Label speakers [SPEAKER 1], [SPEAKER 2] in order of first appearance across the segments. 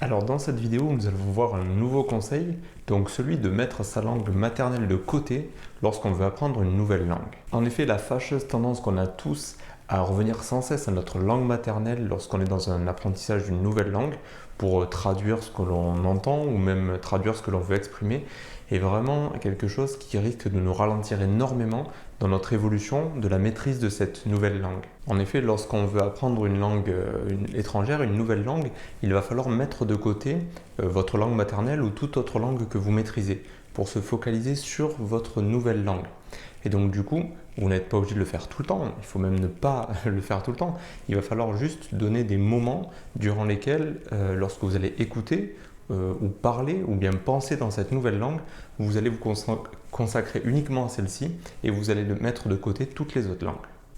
[SPEAKER 1] Alors dans cette vidéo, nous allons voir un nouveau conseil, donc celui de mettre sa langue maternelle de côté lorsqu'on veut apprendre une nouvelle langue. En effet, la fâcheuse tendance qu'on a tous à revenir sans cesse à notre langue maternelle lorsqu'on est dans un apprentissage d'une nouvelle langue pour traduire ce que l'on entend ou même traduire ce que l'on veut exprimer est vraiment quelque chose qui risque de nous ralentir énormément dans notre évolution de la maîtrise de cette nouvelle langue. En effet, lorsqu'on veut apprendre une langue étrangère, une nouvelle langue, il va falloir mettre de côté votre langue maternelle ou toute autre langue que vous maîtrisez pour se focaliser sur votre nouvelle langue. Et donc du coup, vous n'êtes pas obligé de le faire tout le temps, il faut même ne pas le faire tout le temps. Il va falloir juste donner des moments durant lesquels, lorsque vous allez écouter ou parler ou bien penser dans cette nouvelle langue, vous allez vous consacrer uniquement à celle-ci et vous allez mettre de côté toutes les autres langues.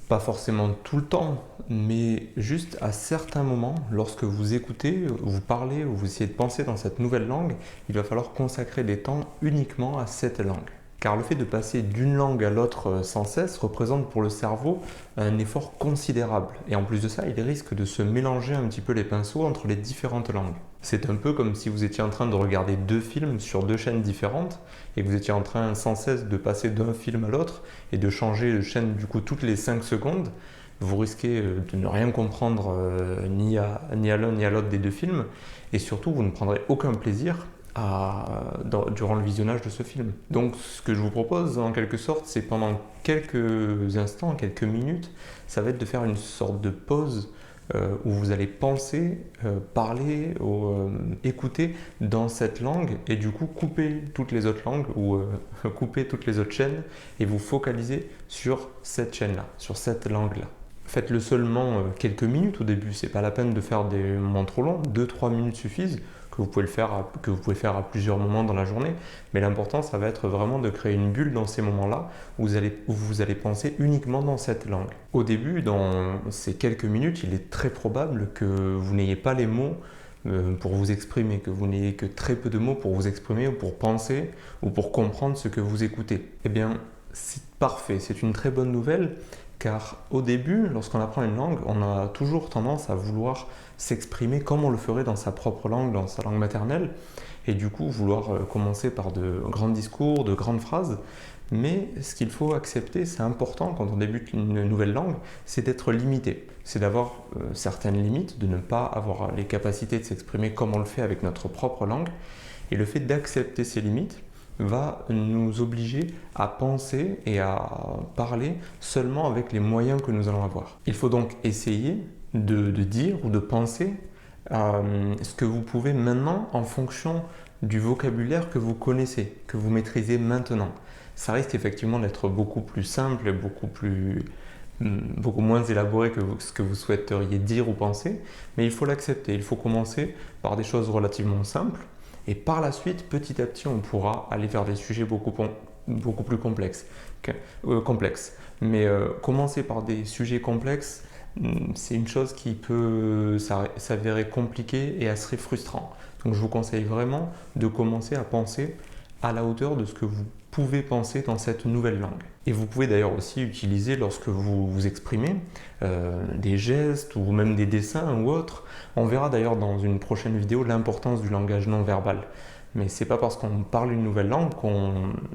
[SPEAKER 1] Pas forcément tout le temps, mais juste à certains moments, lorsque vous écoutez, vous parlez ou vous essayez de penser dans cette nouvelle langue, il va falloir consacrer des temps uniquement à cette langue. Car le fait de passer d'une langue à l'autre sans cesse représente pour le cerveau un effort considérable. Et en plus de ça, il risque de se mélanger un petit peu les pinceaux entre les différentes langues. C'est un peu comme si vous étiez en train de regarder deux films sur deux chaînes différentes et que vous étiez en train sans cesse de passer d'un film à l'autre et de changer de chaîne du coup toutes les 5 secondes. Vous risquez de ne rien comprendre ni à l'un ni à l'autre des deux films et surtout vous ne prendrez aucun plaisir durant le visionnage de ce film. Donc ce que je vous propose en quelque sorte, c'est pendant quelques instants, quelques minutes, ça va être de faire une sorte de pause où vous allez penser, parler, écouter dans cette langue et du coup couper toutes les autres langues ou couper toutes les autres chaînes et vous focaliser sur cette chaîne-là, sur cette langue-là. Faites-le seulement quelques minutes au début, c'est pas la peine de faire des moments trop longs, 2-3 minutes suffisent, que vous pouvez faire à plusieurs moments dans la journée, mais l'important ça va être vraiment de créer une bulle dans ces moments-là où vous allez penser uniquement dans cette langue. Au début, dans ces quelques minutes, il est très probable que vous n'ayez pas les mots pour vous exprimer, que vous n'ayez que très peu de mots pour vous exprimer ou pour penser ou pour comprendre ce que vous écoutez. Eh bien, c'est parfait, c'est une très bonne nouvelle. Car au début, lorsqu'on apprend une langue, on a toujours tendance à vouloir s'exprimer comme on le ferait dans sa propre langue, dans sa langue maternelle, et du coup vouloir commencer par de grands discours, de grandes phrases. Mais ce qu'il faut accepter, c'est important quand on débute une nouvelle langue, c'est d'être limité. C'est d'avoir certaines limites, de ne pas avoir les capacités de s'exprimer comme on le fait avec notre propre langue. Et le fait d'accepter ces limites va nous obliger à penser et à parler seulement avec les moyens que nous allons avoir. Il faut donc essayer de dire ou de penser ce que vous pouvez maintenant en fonction du vocabulaire que vous connaissez, que vous maîtrisez maintenant. Ça risque effectivement d'être beaucoup plus simple et beaucoup moins élaboré que ce que vous souhaiteriez dire ou penser, mais il faut l'accepter. Il faut commencer par des choses relativement simples. Et par la suite, petit à petit, on pourra aller vers des sujets beaucoup plus complexes. Mais commencer par des sujets complexes, c'est une chose qui peut s'avérer compliquée et assez frustrant. Donc je vous conseille vraiment de commencer à penser à la hauteur de ce que vous pouvez penser dans cette nouvelle langue. Et vous pouvez d'ailleurs aussi utiliser, lorsque vous vous exprimez, des gestes ou même des dessins ou autres. On verra d'ailleurs dans une prochaine vidéo l'importance du langage non verbal. Mais c'est pas parce qu'on parle une nouvelle langue qu'on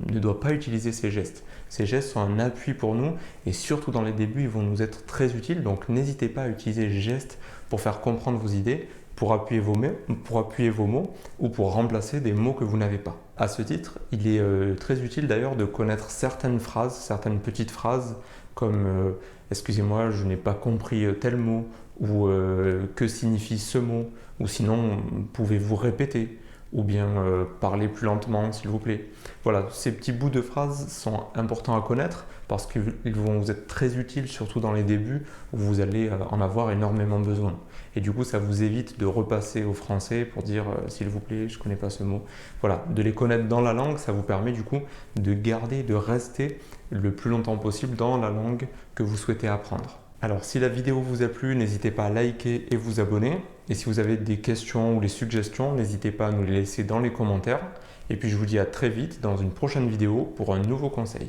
[SPEAKER 1] ne doit pas utiliser ces gestes. Ces gestes sont un appui pour nous et surtout dans les débuts, ils vont nous être très utiles. Donc n'hésitez pas à utiliser les gestes pour faire comprendre vos idées, pour appuyer vos mots ou pour remplacer des mots que vous n'avez pas. À ce titre, il est très utile d'ailleurs de connaître certaines phrases, certaines petites phrases comme excusez-moi, je n'ai pas compris tel mot ou que signifie ce mot ou sinon pouvez-vous répéter ou bien parler plus lentement s'il vous plaît. Voilà, ces petits bouts de phrases sont importants à connaître parce qu'ils vont vous être très utiles, surtout dans les débuts où vous allez en avoir énormément besoin. Et du coup, ça vous évite de repasser au français pour dire s'il vous plaît, je ne connais pas ce mot. Voilà, de les connaître dans la langue, ça vous permet du coup de garder, de rester le plus longtemps possible dans la langue que vous souhaitez apprendre. Alors si la vidéo vous a plu, n'hésitez pas à liker et vous abonner. Et si vous avez des questions ou des suggestions, n'hésitez pas à nous les laisser dans les commentaires. Et puis je vous dis à très vite dans une prochaine vidéo pour un nouveau conseil.